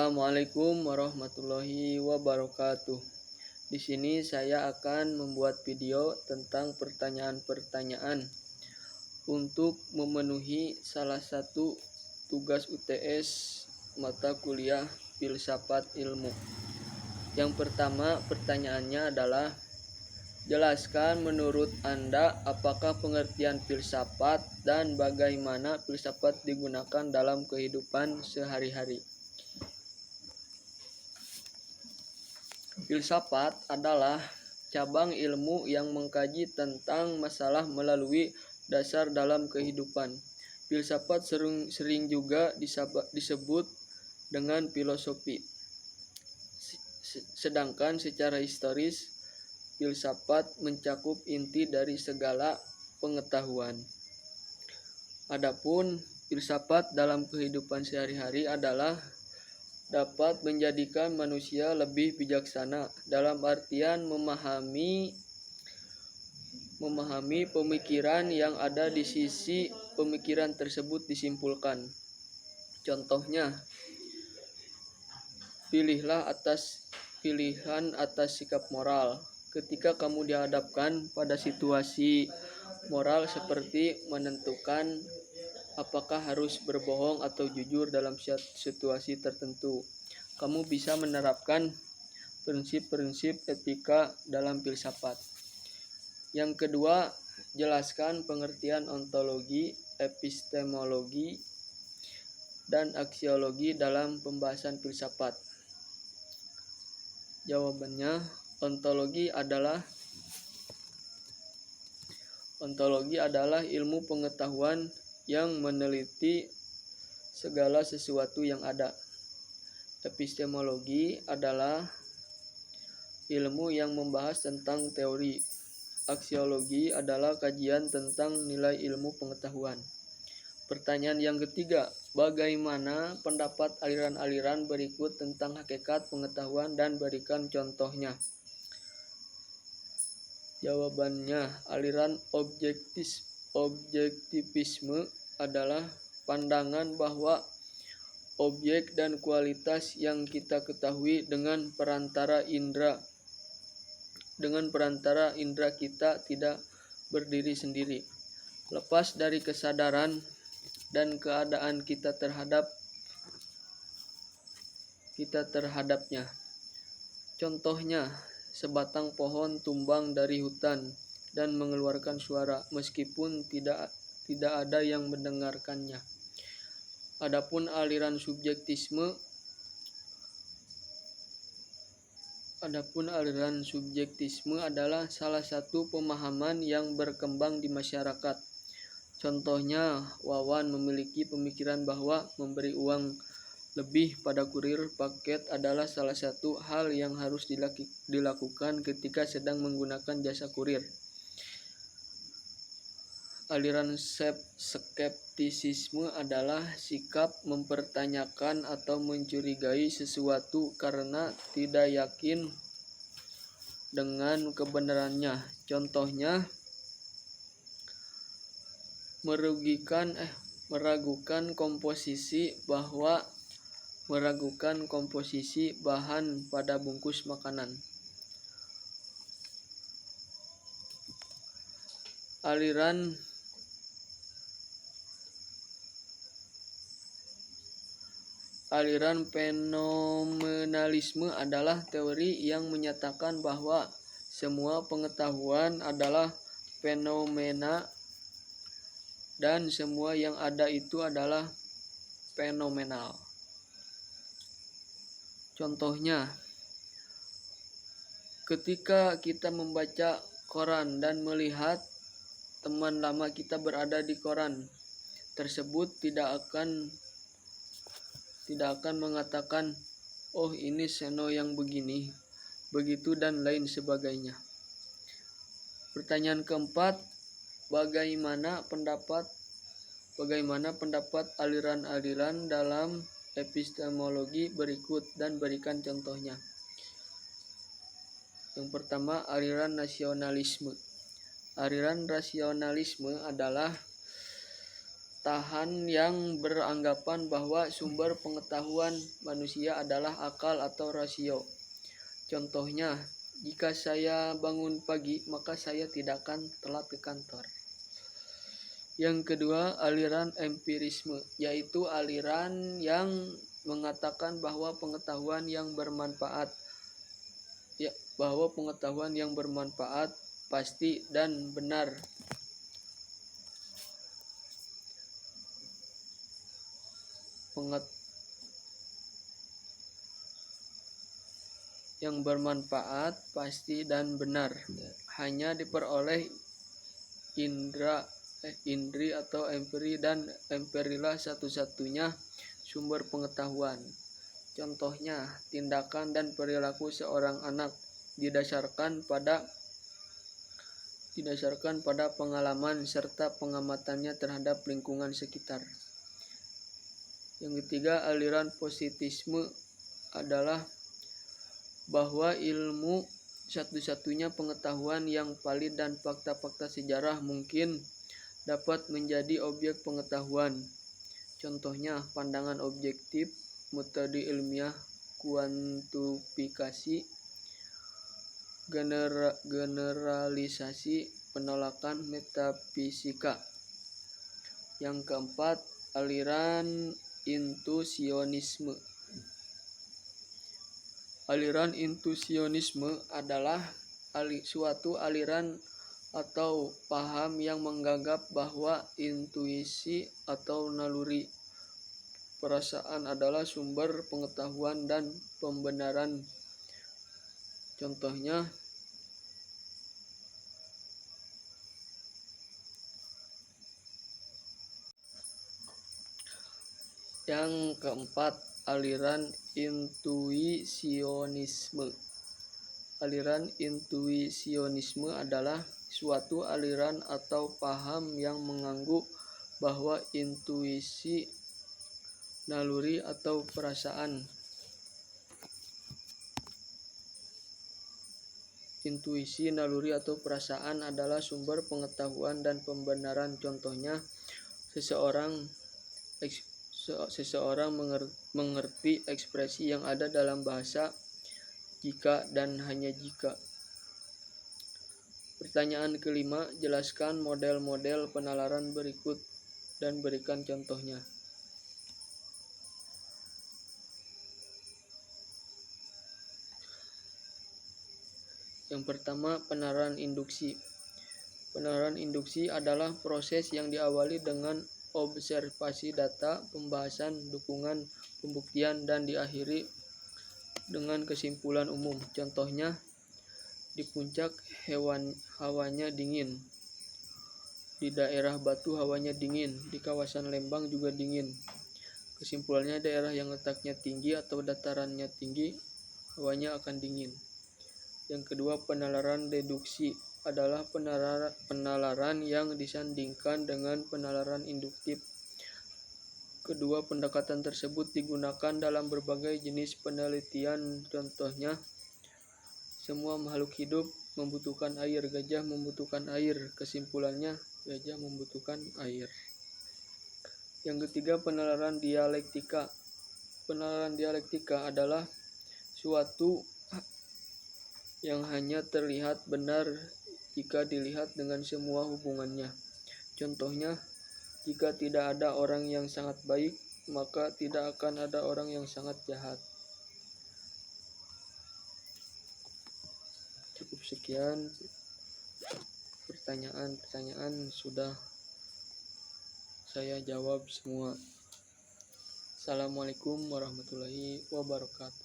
Assalamualaikum warahmatullahi wabarakatuh. Di sini saya akan membuat video tentang pertanyaan-pertanyaan untuk memenuhi salah satu tugas UTS mata kuliah Filsafat Ilmu. Yang pertama, pertanyaannya adalah: jelaskan menurut Anda apakah pengertian filsafat dan bagaimana filsafat digunakan dalam kehidupan sehari-hari. Filsafat adalah cabang ilmu yang mengkaji tentang masalah melalui dasar dalam kehidupan. Filsafat sering juga disebut dengan filosofi. Sedangkan secara historis, filsafat mencakup inti dari segala pengetahuan. Adapun filsafat dalam kehidupan sehari-hari adalah dapat menjadikan manusia lebih bijaksana dalam artian memahami pemikiran yang ada di sisi pemikiran tersebut disimpulkan. Contohnya, pilihan atas sikap moral. Ketika kamu dihadapkan pada situasi moral seperti menentukan apakah harus berbohong atau jujur dalam situasi tertentu, kamu bisa menerapkan prinsip-prinsip etika dalam filsafat. Yang kedua, jelaskan pengertian ontologi, epistemologi, dan aksiologi dalam pembahasan filsafat. Jawabannya, ontologi adalah ilmu pengetahuan yang meneliti segala sesuatu yang ada. Epistemologi adalah ilmu yang membahas tentang teori. Aksiologi adalah kajian tentang nilai ilmu pengetahuan. Pertanyaan yang ketiga, bagaimana pendapat aliran-aliran berikut tentang hakikat pengetahuan dan berikan contohnya. Jawabannya, aliran objektivisme adalah pandangan bahwa objek dan kualitas yang kita ketahui dengan perantara indera kita tidak berdiri sendiri, lepas dari kesadaran dan keadaan kita terhadapnya. Contohnya, sebatang pohon tumbang dari hutan dan mengeluarkan suara meskipun tidak ada yang mendengarkannya. Adapun aliran subjektisme adalah salah satu pemahaman yang berkembang di masyarakat. Contohnya, Wawan memiliki pemikiran bahwa memberi uang lebih pada kurir paket adalah salah satu hal yang harus dilakukan ketika sedang menggunakan jasa kurir. Aliran skeptisisme adalah sikap mempertanyakan atau mencurigai sesuatu karena tidak yakin dengan kebenarannya. Contohnya, meragukan komposisi bahan pada bungkus makanan. Aliran fenomenalisme adalah teori yang menyatakan bahwa semua pengetahuan adalah fenomena dan semua yang ada itu adalah fenomenal. Contohnya, ketika kita membaca koran dan melihat teman lama kita berada di koran tersebut, tidak akan mengatakan, oh ini Seno yang begini, begitu dan lain sebagainya. Pertanyaan keempat, bagaimana pendapat aliran-aliran dalam epistemologi berikut dan berikan contohnya. Yang pertama, aliran nasionalisme. Aliran rasionalisme adalah pematahan yang beranggapan bahwa sumber pengetahuan manusia adalah akal atau rasio. Contohnya, jika saya bangun pagi, maka saya tidak akan telat ke kantor. Yang kedua, aliran empirisme, yaitu aliran yang mengatakan bahwa pengetahuan yang bermanfaat pasti dan benar. Yang bermanfaat pasti dan benar hanya diperoleh indri atau empiri, dan empirilah satu-satunya sumber pengetahuan. Contohnya, tindakan dan perilaku seorang anak didasarkan pada pengalaman serta pengamatannya terhadap lingkungan sekitar. Yang ketiga, aliran positisme adalah bahwa ilmu satu-satunya pengetahuan yang valid dan fakta-fakta sejarah mungkin dapat menjadi objek pengetahuan. Contohnya, pandangan objektif, metode ilmiah kuantifikasi, generalisasi, penolakan metafisika. Yang keempat, aliran intuisionisme. Aliran intuisionisme adalah suatu aliran atau paham yang menganggap bahwa intuisi atau naluri perasaan adalah sumber pengetahuan dan pembenaran. Contohnya, yang keempat, aliran intuisionisme. Aliran intuisionisme adalah suatu aliran atau paham yang menganggap bahwa intuisi, naluri atau perasaan adalah sumber pengetahuan dan pembenaran. Contohnya, seseorang mengerti ekspresi yang ada dalam bahasa jika dan hanya jika. Pertanyaan kelima, jelaskan model-model penalaran berikut dan berikan contohnya. Yang pertama, penalaran induksi. Penalaran induksi adalah proses yang diawali dengan observasi data, pembahasan, dukungan, pembuktian, dan diakhiri dengan kesimpulan umum. Contohnya, di puncak hawanya dingin, di daerah Batu hawanya dingin, di kawasan Lembang juga dingin. Kesimpulannya, daerah yang letaknya tinggi atau datarannya tinggi, hawanya akan dingin. Yang kedua, penalaran deduksi adalah penalaran yang disandingkan dengan penalaran induktif. Kedua pendekatan tersebut digunakan dalam berbagai jenis penelitian. Contohnya, semua makhluk hidup membutuhkan air, gajah membutuhkan air. Kesimpulannya, gajah membutuhkan air. Yang ketiga, penalaran dialektika. Penalaran dialektika adalah suatu yang hanya terlihat benar jika dilihat dengan semua hubungannya. Contohnya, jika tidak ada orang yang sangat baik, maka tidak akan ada orang yang sangat jahat. Cukup sekian pertanyaan sudah saya jawab semua. Assalamualaikum warahmatullahi wabarakatuh.